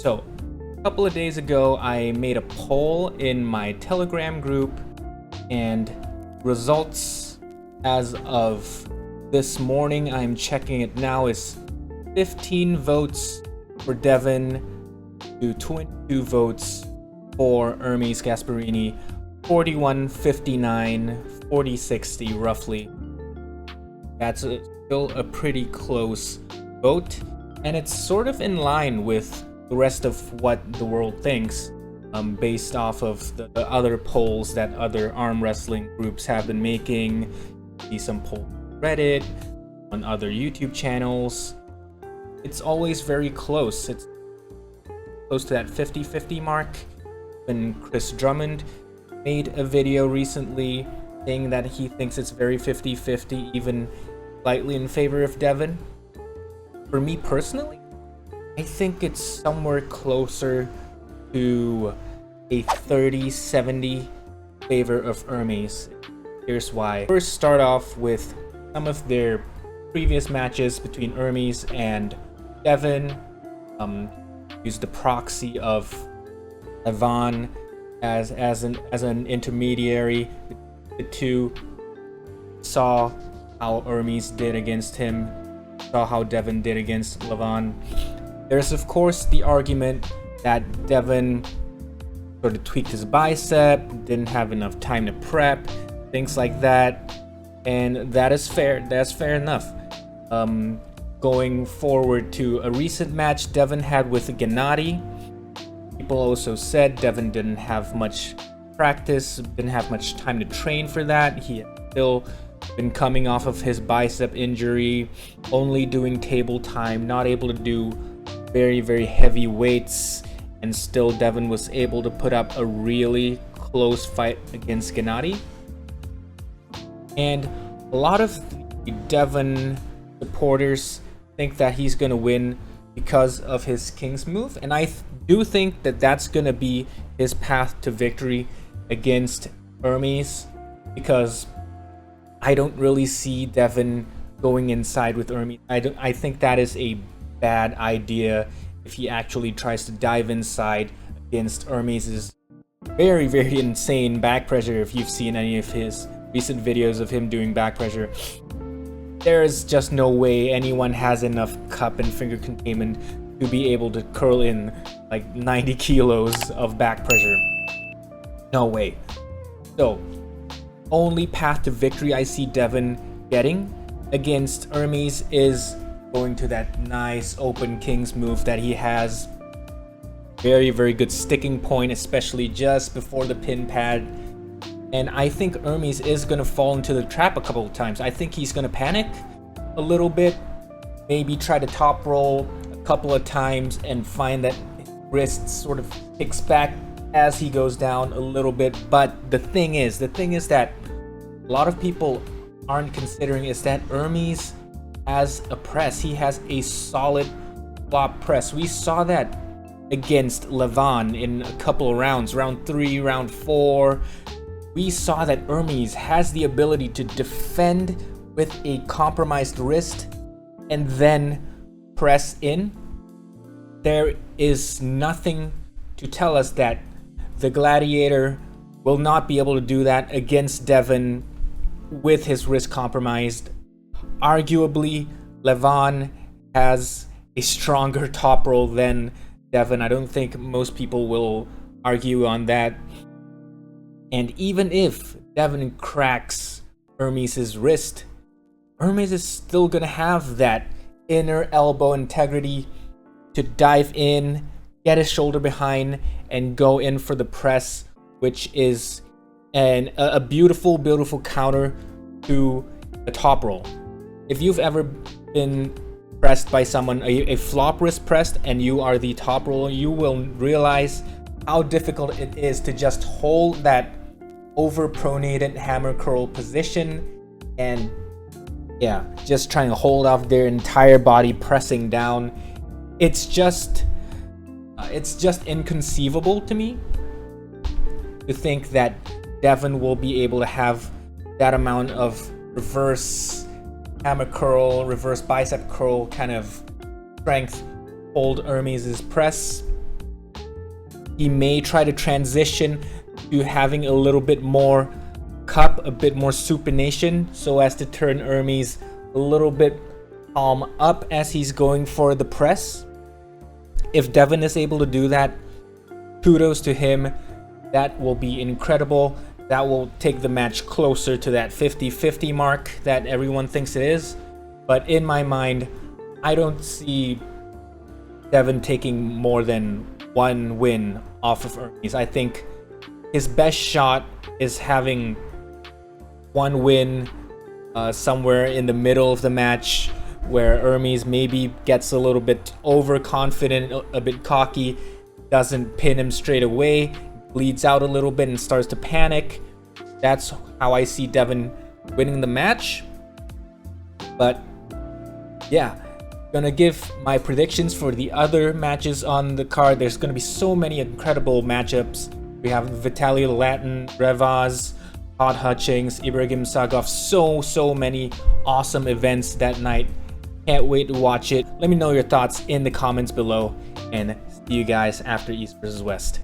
So, a couple of days ago, I made a poll in my Telegram group, and results as of this morning, I'm checking it now, is 15 votes for Devon to 22 votes for Ermes Gasparini, 41-59, 40-60 roughly. That's still a pretty close vote, and it's sort of in line with the rest of what the world thinks, based off of the other polls that other arm wrestling groups have been making. See some polls on Reddit, on other YouTube channels. It's always very close. It's close to that 50-50 mark. And Chris Drummond made a video recently saying that he thinks it's very 50-50, even slightly in favor of Devon. For me personally, I think it's somewhere closer to a 30-70 favor of Ermes. Here's why. First, start off with some of their previous matches between Ermes and Devon. Use the proxy of Devon as an intermediary. The two saw how Ermes did against him, saw how Devon did against Levon. There's of course the argument that Devon sort of tweaked his bicep, didn't have enough time to prep, things like that, and that is fair. That's fair enough. Going forward to a recent match Devon had with Gennady, people also said Devon didn't have much practice, didn't have much time to train for that. He had still been coming off of his bicep injury, only doing table time, not able to do very heavy weights, and still Devon was able to put up a really close fight against Gennady. And a lot of the Devon supporters think that he's going to win because of his King's move, and I do think that that's going to be his path to victory against Ermes, because I don't really see Devon going inside with Ermes. I think that is a bad idea if he actually tries to dive inside against Ermes's very insane back pressure. If you've seen any of his recent videos of him doing back pressure, there is just no way anyone has enough cup and finger containment to be able to curl in like 90 kilos of back pressure. No way. So, only path to victory I see Devon getting against Ermes is going to that nice open King's move that he has. Very good sticking point, especially just before the pin pad. And I think Ermes is going to fall into the trap a couple of times. I think he's going to panic a little bit, maybe try to top roll a couple of times and find that his wrist sort of kicks back as he goes down a little bit. But the thing is that a lot of people aren't considering is that Ermes has a press. He has a solid flop press. We saw that against Levon in a couple of rounds, round 3, round 4. We saw that Ermes has the ability to defend with a compromised wrist and then press in. There is nothing to tell us that the Gladiator will not be able to do that against Devon with his wrist compromised. Arguably, Levon has a stronger top roll than Devon. I don't think most people will argue on that. And even if Devon cracks Ermes's wrist, Ermes is still going to have that inner elbow integrity to dive in, get his shoulder behind, and go in for the press, which is a beautiful counter to the top roll. If you've ever been pressed by someone, a flop wrist pressed, and you are the top roller, you will realize how difficult it is to just hold that over-pronated hammer curl position and just trying to hold off their entire body pressing down. It's just inconceivable to me to think that Devon will be able to have that amount of reverse hammer curl, reverse bicep curl kind of strength hold Ermes's press. He may try to transition to having a little bit more cup, a bit more supination, so as to turn Ermes a little bit palm up as he's going for the press. If Devon is able to do that, kudos to him. That will be incredible. That will take the match closer to that 50-50 mark that everyone thinks it is. But in my mind, I don't see Devon taking more than one win off of Ermes. I think his best shot is having one win somewhere in the middle of the match, where Ermes maybe gets a little bit overconfident, a bit cocky, doesn't pin him straight away, bleeds out a little bit and starts to panic. That's how I see Devon winning the match. But yeah, gonna give my predictions for the other matches on the card. There's gonna be so many incredible matchups. We have Vitaley, Laletin, Revaz, Todd, Hutchings, Ibragim, Sagov. So many awesome events that night. Can't wait to watch it. Let me know your thoughts in the comments below, and see you guys after East versus West.